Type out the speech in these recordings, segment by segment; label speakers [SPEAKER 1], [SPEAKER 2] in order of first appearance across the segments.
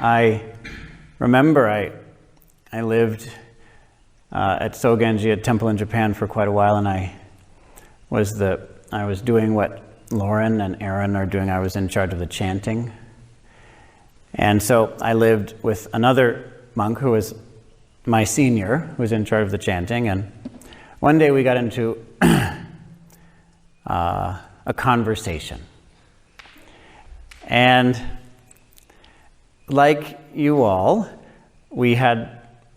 [SPEAKER 1] I remember I lived at Sogenji, a temple in Japan, for quite a while, and I was doing what Lauren and Aaron are doing. I was in charge of the chanting. And so I lived with another monk who was my senior, who was in charge of the chanting, and one day we got into a conversation. And like you all,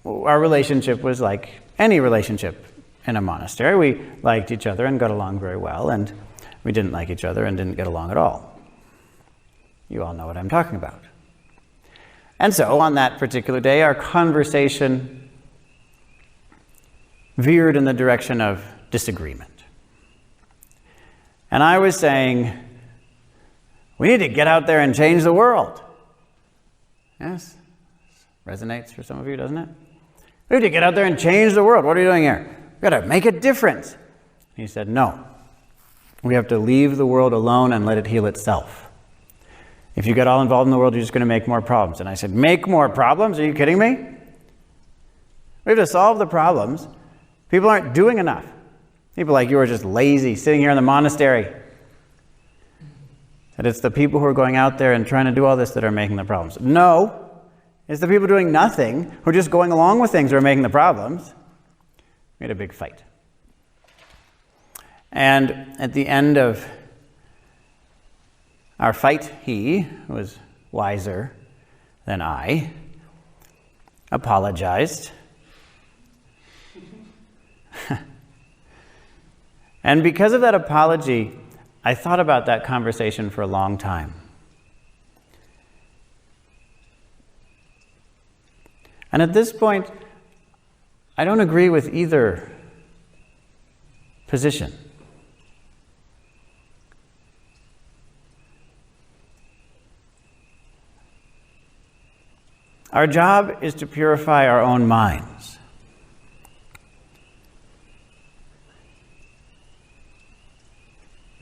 [SPEAKER 1] our relationship was like any relationship in a monastery. We liked each other and got along very well, and we didn't like each other and didn't get along at all. You all know what I'm talking about. And so on that particular day, our conversation veered in the direction of disagreement. And I was saying, we need to get out there and change the world. Yes? Resonates for some of you, doesn't it? We need to get out there and change the world. What are you doing here? We've got to make a difference. He said, no. We have to leave the world alone and let it heal itself. If you get all involved in the world, you're just going to make more problems. And I said, make more problems? Are you kidding me? We have to solve the problems. People aren't doing enough. People like you are just lazy, sitting here in the monastery. That it's the people who are going out there and trying to do all this that are making the problems. No, it's the people doing nothing, who are just going along with things, who are making the problems. We had a big fight. And at the end of our fight, he, who was wiser than I, apologized. And because of that apology, I thought about that conversation for a long time. And at this point, I don't agree with either position. Our job is to purify our own minds.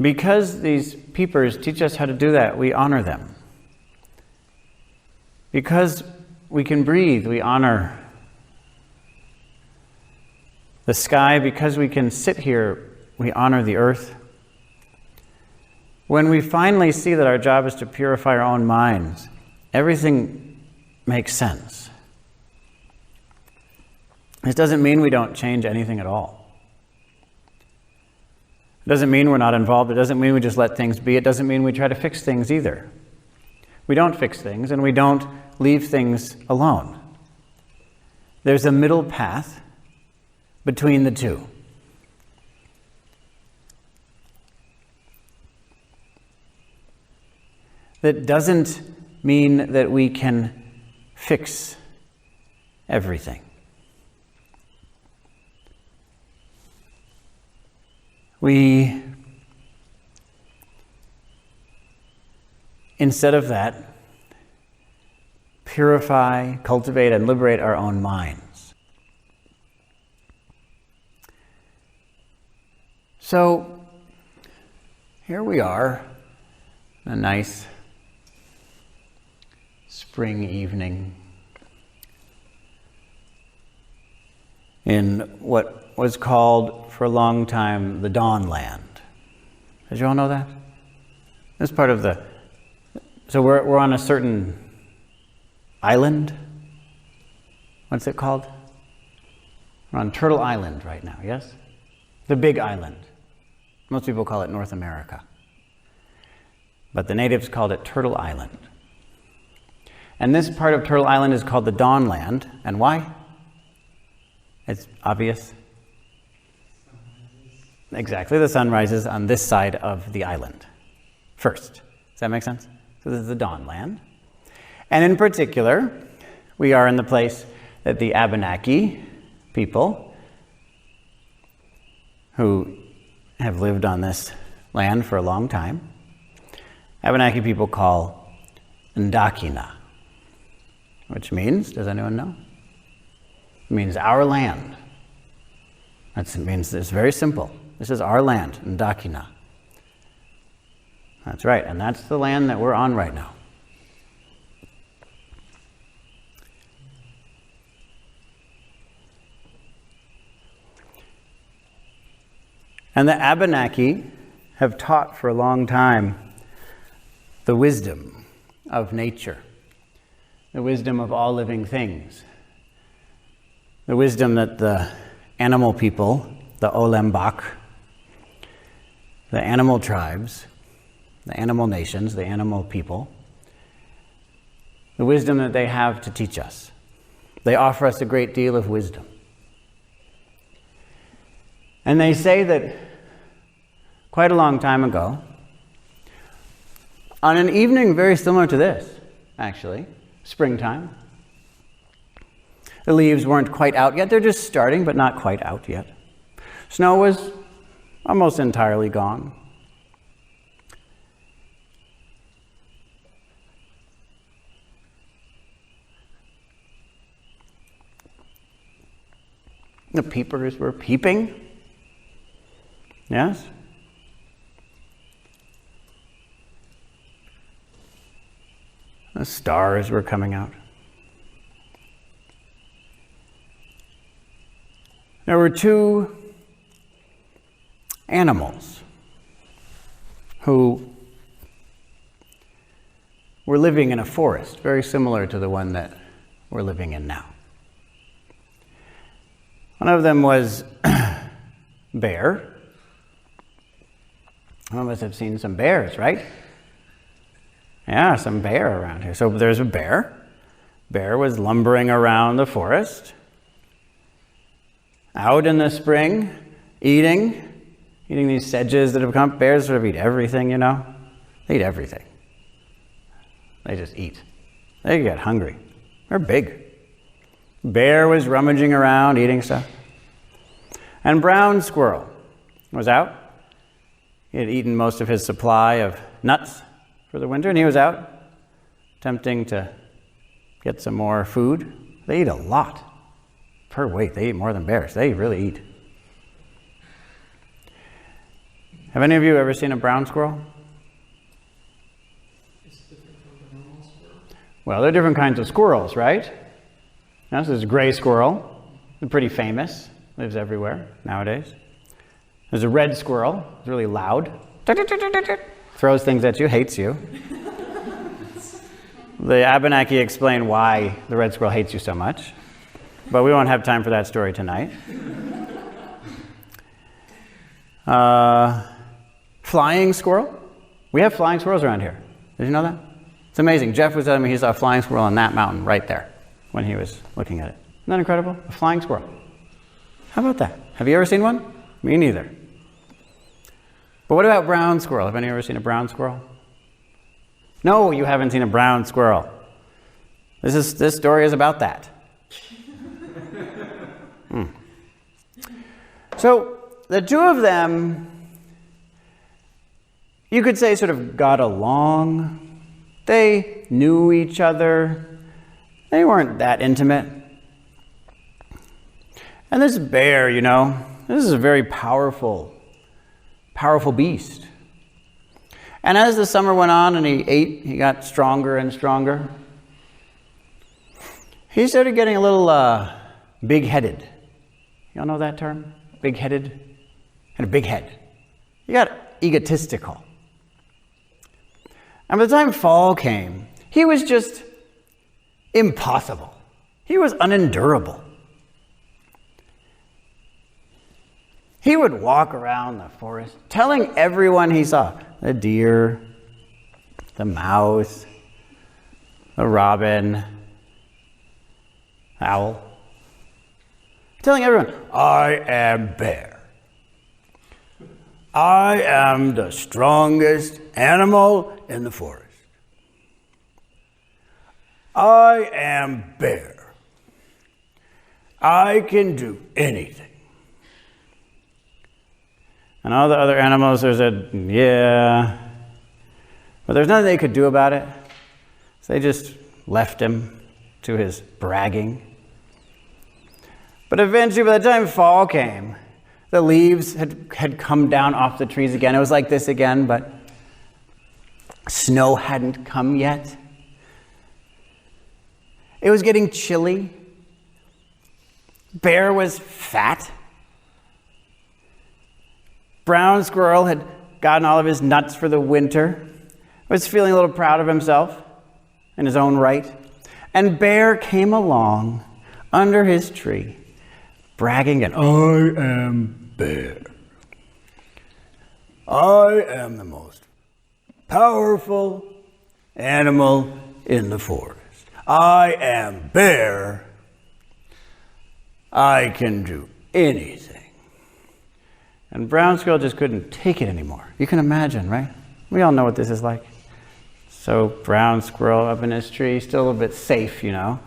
[SPEAKER 1] Because these peepers teach us how to do that, we honor them. Because we can breathe, we honor the sky. Because we can sit here, we honor the earth. When we finally see that our job is to purify our own minds, everything makes sense. This doesn't mean we don't change anything at all. It doesn't mean we're not involved. It doesn't mean we just let things be. It doesn't mean we try to fix things either. We don't fix things, and we don't leave things alone. There's a middle path between the two. That doesn't mean that we can fix everything. We, instead of that, purify, cultivate, and liberate our own minds. So, here we are, a nice spring evening in what was called for a long time the Dawn Land. Did you all know that? This part of so we're on a certain island. What's it called? We're on Turtle Island right now, yes? The big island. Most people call it North America. But the natives called it Turtle Island. And this part of Turtle Island is called the Dawn Land. And why? It's obvious. Exactly, the sun rises on this side of the island first. Does that make sense? So this is the Dawn Land. And in particular, we are in the place that the Abenaki people, who have lived on this land for a long time, Abenaki people call Ndakina, which means, does anyone know? It means our land. It means it's very simple. This is our land, Ndakina. That's right, and that's the land that we're on right now. And the Abenaki have taught for a long time the wisdom of nature, the wisdom of all living things, the wisdom that the animal people, the Olembak, the animal tribes, the animal nations, the animal people, the wisdom that they have to teach us. They offer us a great deal of wisdom. And they say that quite a long time ago, on an evening very similar to this, actually, springtime, the leaves weren't quite out yet. They're just starting, but not quite out yet. Snow was almost entirely gone. The peepers were peeping. Yes? The stars were coming out. There were two animals who were living in a forest very similar to the one that we're living in now. One of them was bear. Some of us have seen some bears, right? Yeah, some bear around here. So there's a bear. Bear was lumbering around the forest, out in the spring, eating these sedges that have come. Bears sort of eat everything, you know. They eat everything. They just eat. They get hungry. They're big. Bear was rummaging around, eating stuff. And brown squirrel was out. He had eaten most of his supply of nuts for the winter, and he was out attempting to get some more food. They eat a lot. Per weight, they eat more than bears. They really eat. Have any of you ever seen a brown squirrel?
[SPEAKER 2] It's different from the normal squirrel.
[SPEAKER 1] Well, there are different kinds of squirrels, right? Now, this is a gray squirrel. It's pretty famous. Lives everywhere nowadays. There's a red squirrel. It's really loud. Throws things at you, hates you. The Abenaki explain why the red squirrel hates you so much, but we won't have time for that story tonight. Flying squirrel. We have flying squirrels around here. Did you know that? It's amazing. Jeff was telling me he saw a flying squirrel on that mountain right there when he was looking at it. Isn't that incredible? A flying squirrel. How about that? Have you ever seen one? Me neither. But what about brown squirrel? Have any ever seen a brown squirrel? No, you haven't seen a brown squirrel. This story is about that. So the two of them, you could say, sort of got along. They knew each other. They weren't that intimate. And this bear, you know, this is a very powerful beast. And as the summer went on and he ate, he got stronger and stronger. He started getting a little big-headed. Y'all know that term? Big-headed? Had a big head. He got egotistical. And by the time fall came, he was just impossible. He was unendurable. He would walk around the forest, telling everyone he saw, the deer, the mouse, the robin, owl, telling everyone, I am bear. I am the strongest animal in the forest. I am bear. I can do anything. And all the other animals, they said, yeah. But there's nothing they could do about it. So they just left him to his bragging. But eventually, by the time fall came, the leaves had come down off the trees again. It was like this again, but snow hadn't come yet. It was getting chilly. Bear was fat. Brown squirrel had gotten all of his nuts for the winter, was feeling a little proud of himself in his own right, and bear came along under his tree, bragging and, I am bear. I am the most powerful animal in the forest. I am bear. I can do anything. And brown squirrel just couldn't take it anymore. You can imagine, right? We all know what this is like. So brown squirrel up in his tree, still a little bit safe, you know.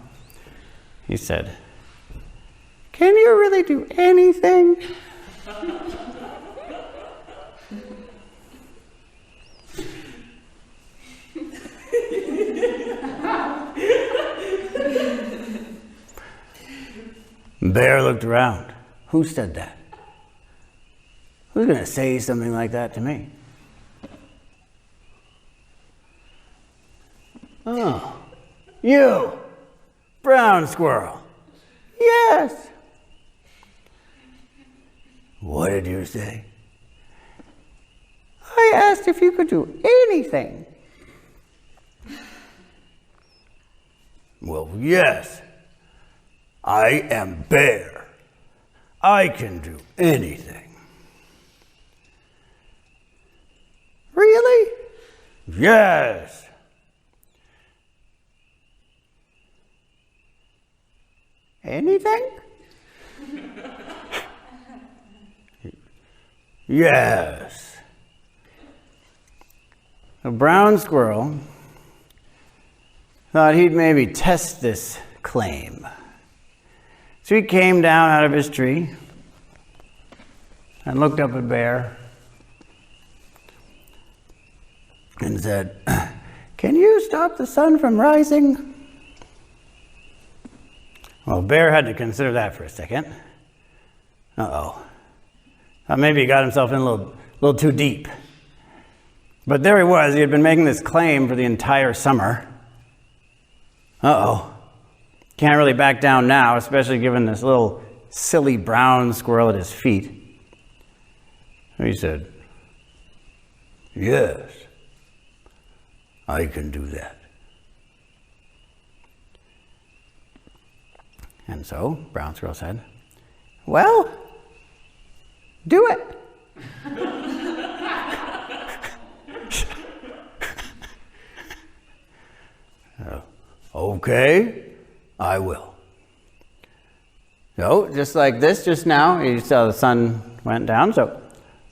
[SPEAKER 1] He said, can you really do anything? Bear looked around. Who said that? Who's going to say something like that to me? Oh, you, brown squirrel. Yes. What did you say? I asked if you could do anything. Well, yes. I am bear. I can do anything. Really? Yes. Anything? Yes. A brown squirrel thought he'd maybe test this claim. So he came down out of his tree and looked up at Bear and said, can you stop the sun from rising? Well, Bear had to consider that for a second. Uh-oh. Maybe he got himself in a little too deep. But there he was. He had been making this claim for the entire summer. Uh-oh. Can't really back down now, especially given this little silly brown squirrel at his feet. He said, yes, I can do that. And so, brown squirrel said, well, do it. Okay, I will. So, just like this, just now, you saw the sun went down. So,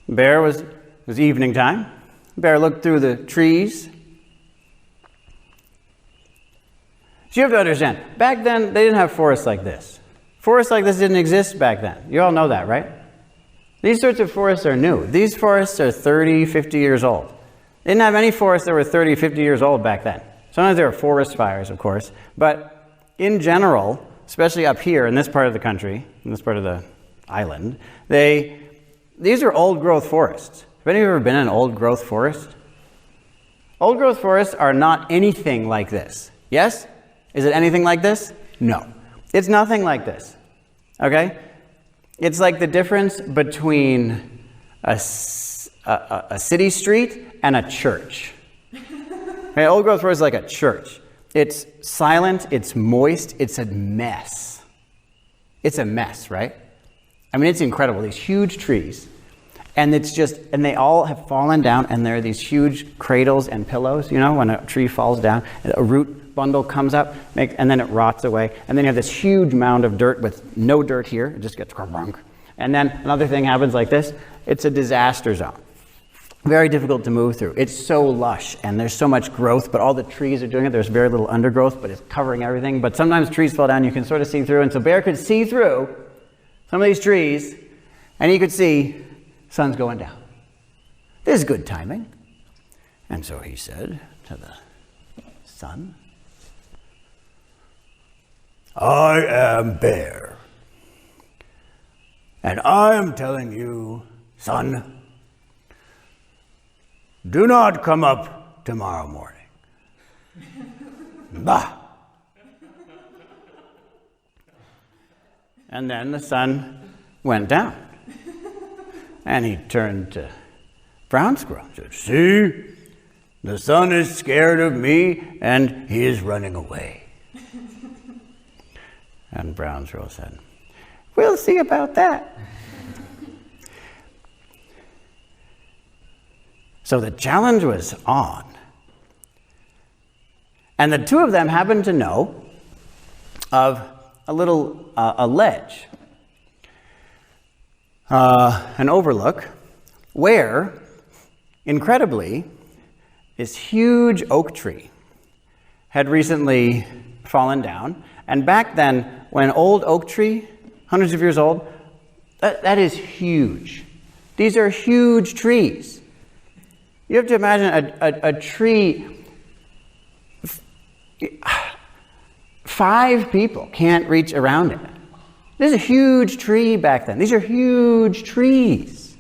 [SPEAKER 1] Bear was evening time. Bear looked through the trees. So you have to understand, back then, they didn't have forests like this. Forests like this didn't exist back then. You all know that, right? These sorts of forests are new. These forests are 30, 50 years old. They didn't have any forests that were 30, 50 years old back then. Sometimes there were forest fires, of course. But in general, especially up here in this part of the country, in this part of the island, these are old-growth forests. Have any of you ever been in an old-growth forest? Old-growth forests are not anything like this. Yes? Is it anything like this? No. It's nothing like this. Okay? It's like the difference between a city street and a church. Okay, old growth forest is like a church. It's silent, it's moist, it's a mess. It's a mess, right? I mean, it's incredible. These huge trees. And they all have fallen down, and there are these huge cradles and pillows, you know, when a tree falls down, a root bundle comes up, and then it rots away. And then you have this huge mound of dirt with no dirt here. It just gets kerplunk. And then another thing happens like this. It's a disaster zone. Very difficult to move through. It's so lush, and there's so much growth, but all the trees are doing it. There's very little undergrowth, but it's covering everything. But sometimes trees fall down, you can sort of see through. And so Bear could see through some of these trees, and he could see sun's going down. This is good timing. And so he said to the sun, I am Bear, and I am telling you, son, do not come up tomorrow morning. Bah! And then the sun went down. And he turned to Brown Squirrel and said, "See, the sun is scared of me and he is running away." And Brown Squirrel said, "We'll see about that." So the challenge was on. And the two of them happened to know of a little a ledge, an overlook, where, incredibly, this huge oak tree had recently fallen down. And back then, when an old oak tree, hundreds of years old, that is huge. These are huge trees. You have to imagine a tree. 5 people can't reach around it. This is a huge tree back then. These are huge trees.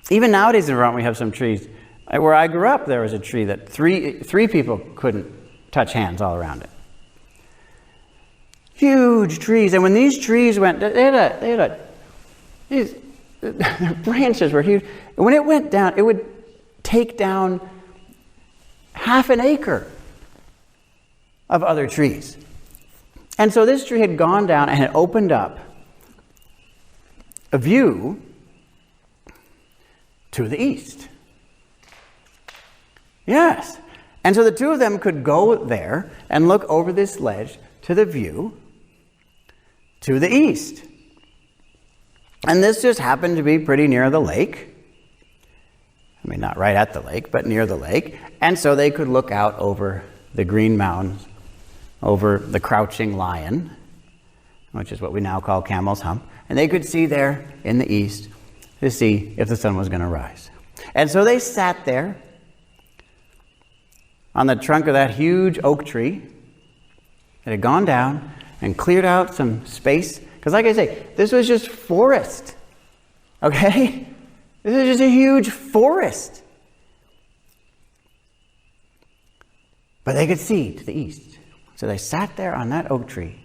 [SPEAKER 1] Even nowadays in Vermont, we have some trees. Where I grew up, there was a tree that three people couldn't touch hands all around it. Huge trees. And when these trees went, their branches were huge. And when it went down, it would take down half an acre of other trees. And so this tree had gone down and had opened up a view to the east. Yes. And so the two of them could go there and look over this ledge to the view to the east. And this just happened to be pretty near the lake. I mean, not right at the lake, but near the lake. And so they could look out over the Green Mountains, over the Crouching Lion, which is what we now call Camel's Hump. And they could see there in the east to see if the sun was going to rise. And so they sat there on the trunk of that huge oak tree that had gone down and cleared out some space. Because like I say, this was just forest. Okay? This is just a huge forest. But they could see to the east. So they sat there on that oak tree.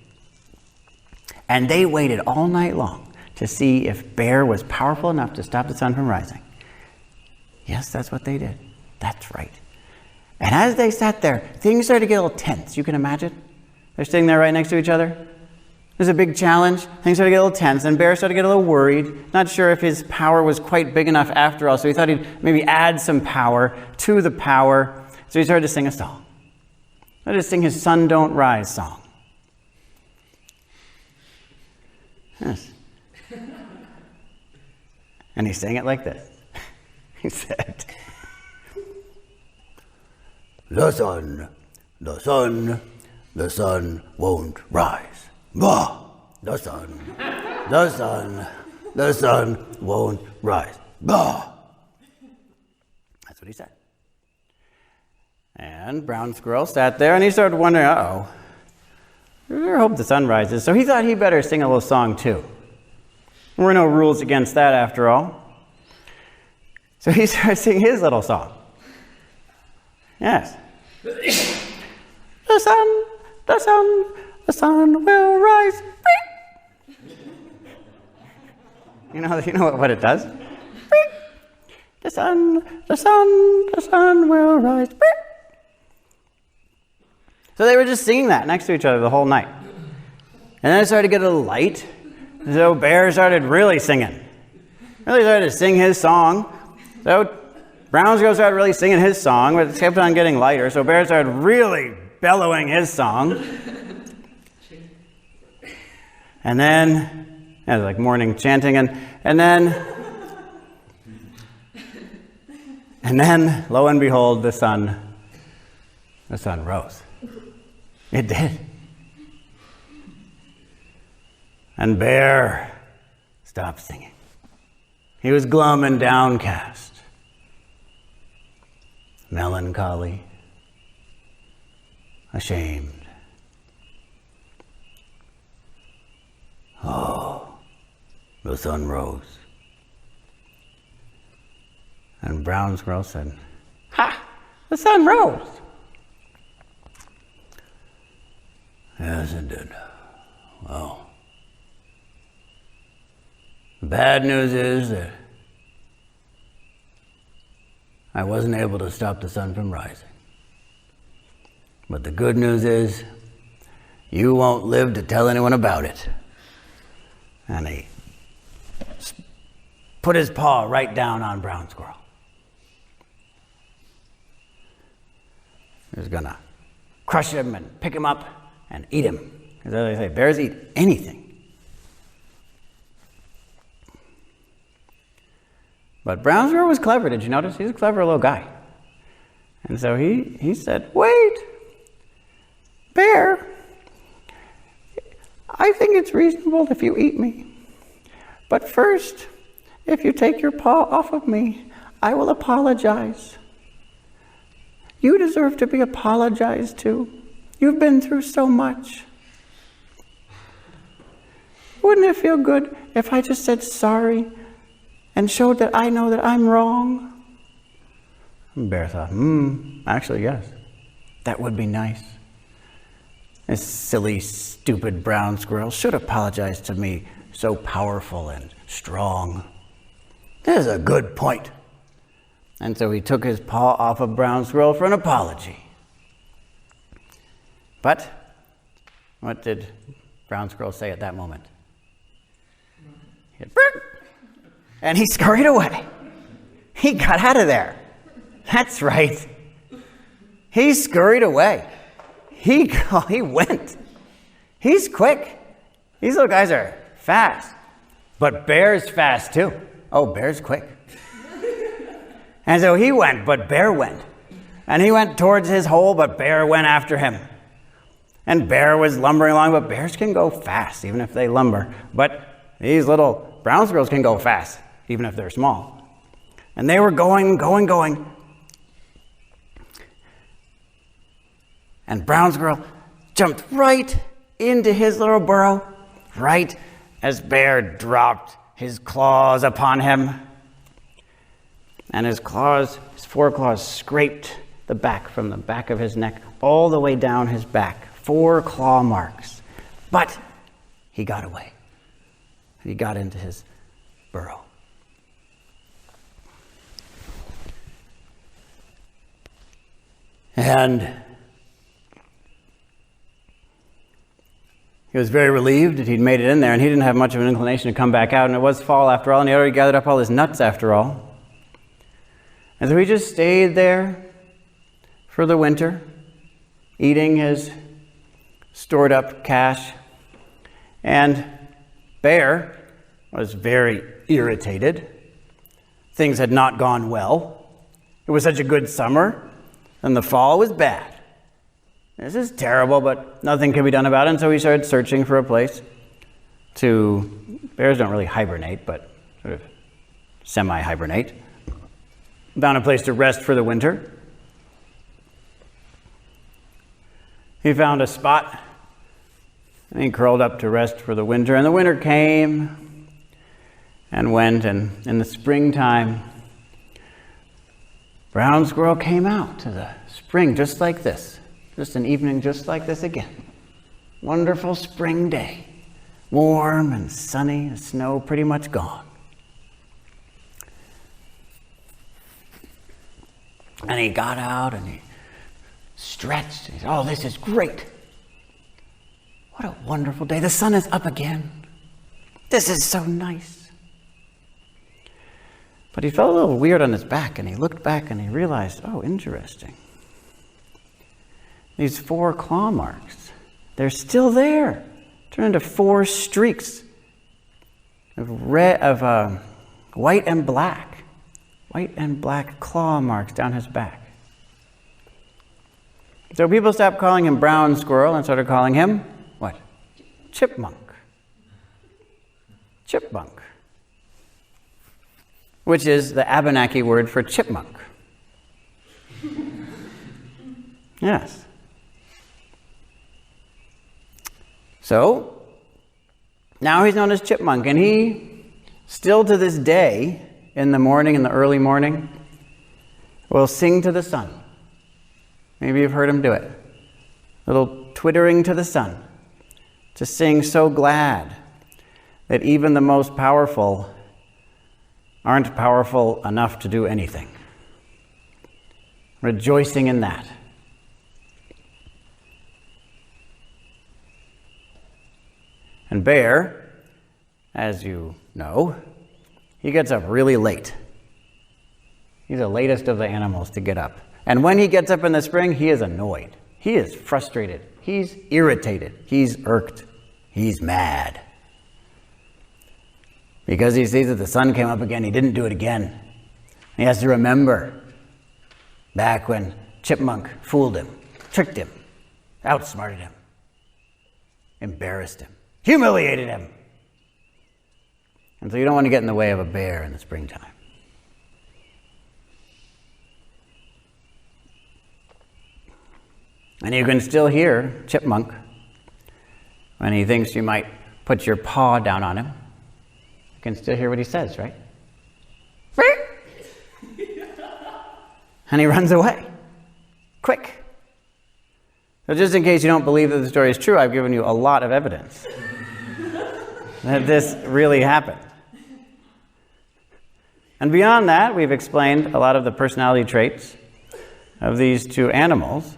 [SPEAKER 1] And they waited all night long to see if Bear was powerful enough to stop the sun from rising. Yes, that's what they did. That's right. And as they sat there, things started to get a little tense. You can imagine? They're sitting there right next to each other. There's a big challenge. Things started to get a little tense, and Bear started to get a little worried. Not sure if his power was quite big enough after all, so he thought he'd maybe add some power to the power. So he started to sing a song. He started to sing his Sun Don't Rise song. Yes. And he sang it like this. He said, the sun won't rise. Bah! The sun won't rise. Bah! That's what he said. And Brown Squirrel sat there and he started wondering, I hope the sun rises. So he thought he better sing a little song too. There were no rules against that after all. So he started singing his little song. Yes. The sun will rise. You know what it does? The sun will rise. So they were just singing that next to each other the whole night. And then it started to get a little light. So Bear started really singing. Really started to sing his song. So Brown Squirrel started really singing his song, but it kept on getting lighter. So Bear started really bellowing his song. And then, it was like morning chanting, and then, lo and behold, the sun rose. It did. And Bear stopped singing. He was glum and downcast, melancholy, ashamed. Oh, the sun rose. And Brown Squirrel said, "Ha! The sun rose." Yes, it did. Well, The bad news is that I wasn't able to stop the sun from rising. But the good news is you won't live to tell anyone about it. And he put his paw right down on Brown Squirrel. He was gonna crush him and pick him up and eat him. Because as they say, bears eat anything. But Brown Squirrel was clever, did you notice? He's a clever little guy. And so he said, wait, Bear, I think it's reasonable if you eat me. But first, if you take your paw off of me, I will apologize. You deserve to be apologized to. You've been through so much. Wouldn't it feel good if I just said sorry and showed that I know that I'm wrong? And Bear thought, actually, yes. That would be nice. This silly, stupid brown squirrel should apologize to me, so powerful and strong. This is a good point. And so he took his paw off of Brown Squirrel for an apology. But what did Brown Squirrel say at that moment? He said, "Burp!" And he scurried away. He got out of there. That's right. He scurried away. He went. He's quick. These little guys are fast. But Bear's fast too. Oh, Bear's quick. And so he went, but Bear went. And he went towards his hole, but Bear went after him. And Bear was lumbering along, but bears can go fast, even if they lumber. But these little brown squirrels can go fast, even if they're small. And they were going. And Brown Squirrel jumped right into his little burrow, right as Bear dropped his claws upon him. And his four claws scraped the back from the back of his neck all the way down his back. 4 claw marks. But he got away. He got into his burrow. And he was very relieved that he'd made it in there, and he didn't have much of an inclination to come back out, and it was fall after all, and he already gathered up all his nuts after all. And so he just stayed there for the winter, eating his stored up cash. And Bear was very irritated. Things had not gone well. It was such a good summer, and the fall was bad. This is terrible, but nothing can be done about it. And so he started searching for a place bears don't really hibernate, but sort of semi-hibernate. Found a place to rest for the winter. He found a spot, and he curled up to rest for the winter. And the winter came and went, and in the springtime, Brown Squirrel came out to the spring just like this. Just an evening just like this again. Wonderful spring day. Warm and sunny, the snow pretty much gone. And he got out and he stretched. He said, "Oh, this is great. What a wonderful day. The sun is up again. This is so nice." But he felt a little weird on his back, and he looked back and he realized, oh, interesting. These 4 claw marks, they're still there. Turned into 4 streaks of white and black. White and black claw marks down his back. So people stopped calling him Brown Squirrel and started calling him, what? Chipmunk. Chipmunk. Which is the Abenaki word for chipmunk. Yes. So, now he's known as Chipmunk, and he, still to this day, in the morning, in the early morning, will sing to the sun. Maybe you've heard him do it. A little twittering to the sun, to sing so glad that even the most powerful aren't powerful enough to do anything. Rejoicing in that. And Bear, as you know, he gets up really late. He's the latest of the animals to get up. And when he gets up in the spring, he is annoyed. He is frustrated. He's irritated. He's irked. He's mad. Because he sees that the sun came up again, he didn't do it again. He has to remember back when Chipmunk fooled him, tricked him, outsmarted him, embarrassed him, humiliated him. And so you don't want to get in the way of a bear in the springtime. And you can still hear Chipmunk when he thinks you might put your paw down on him. You can still hear what he says, right? And he runs away. Quick. So just in case you don't believe that the story is true, I've given you a lot of evidence that this really happened. And beyond that, we've explained a lot of the personality traits of these two animals.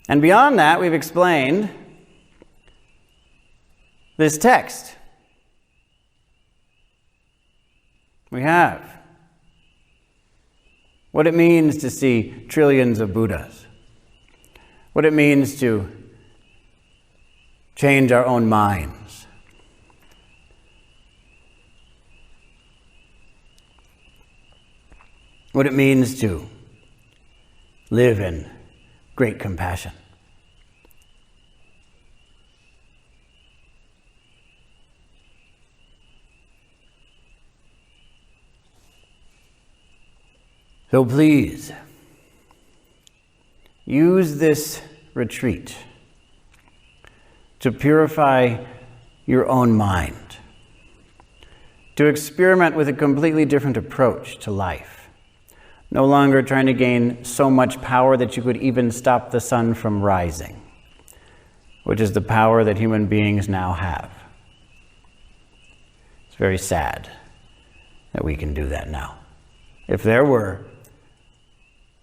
[SPEAKER 1] And beyond that, we've explained this text. We have what it means to see trillions of Buddhas, what it means to change our own minds, what it means to live in great compassion. So please, use this retreat to purify your own mind, to experiment with a completely different approach to life, no longer trying to gain so much power that you could even stop the sun from rising, which is the power that human beings now have. It's very sad that we can do that now. If there were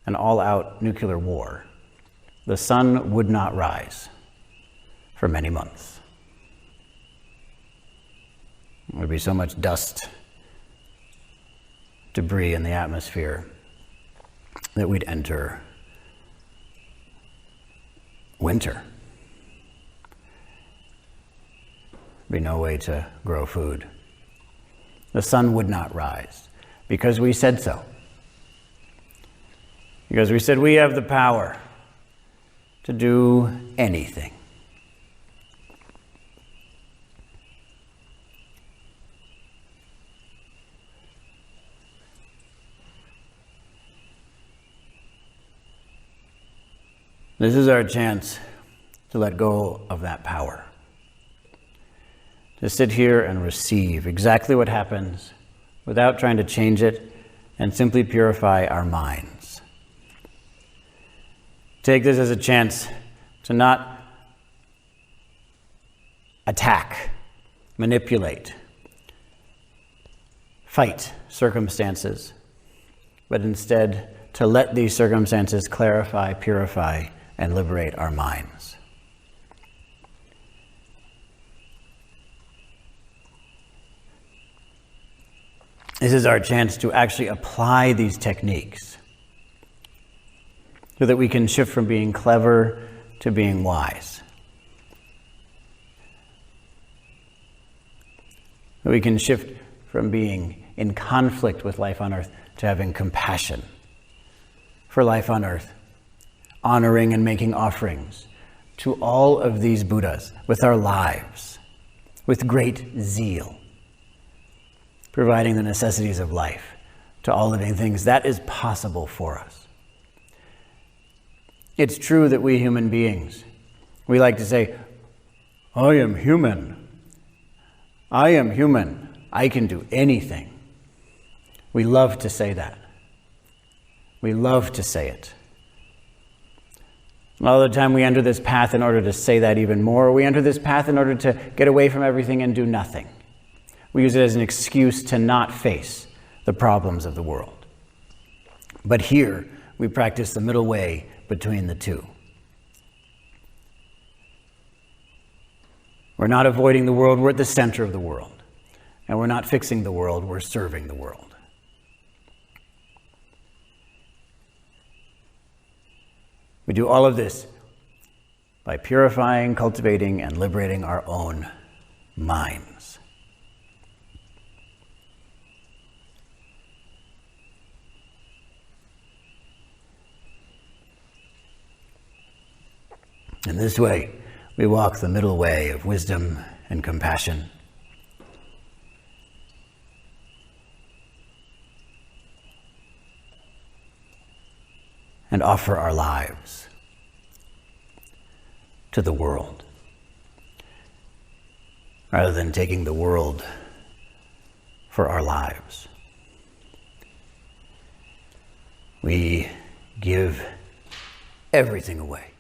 [SPEAKER 1] an all-out nuclear war, the sun would not rise for many months. There would be so much dust, debris in the atmosphere that we'd enter winter. There'd be no way to grow food. The sun would not rise because we said so. Because we said we have the power to do anything. This is our chance to let go of that power. To sit here and receive exactly what happens without trying to change it and simply purify our minds. Take this as a chance to not attack, manipulate, fight circumstances, but instead to let these circumstances clarify, purify, and liberate our minds. This is our chance to actually apply these techniques so that we can shift from being clever to being wise. So we can shift from being in conflict with life on earth to having compassion for life on earth, honoring and making offerings to all of these Buddhas with our lives, with great zeal, providing the necessities of life to all living things. That is possible for us. It's true that we human beings, we like to say, I am human. I am human. I can do anything. We love to say that. We love to say it. A lot of the time we enter this path in order to say that even more. We enter this path in order to get away from everything and do nothing. We use it as an excuse to not face the problems of the world. But here, we practice the middle way between the two. We're not avoiding the world, we're at the center of the world. And we're not fixing the world, we're serving the world. We do all of this by purifying, cultivating, and liberating our own minds. In this way, we walk the middle way of wisdom and compassion. And offer our lives to the world, rather than taking the world for our lives. We give everything away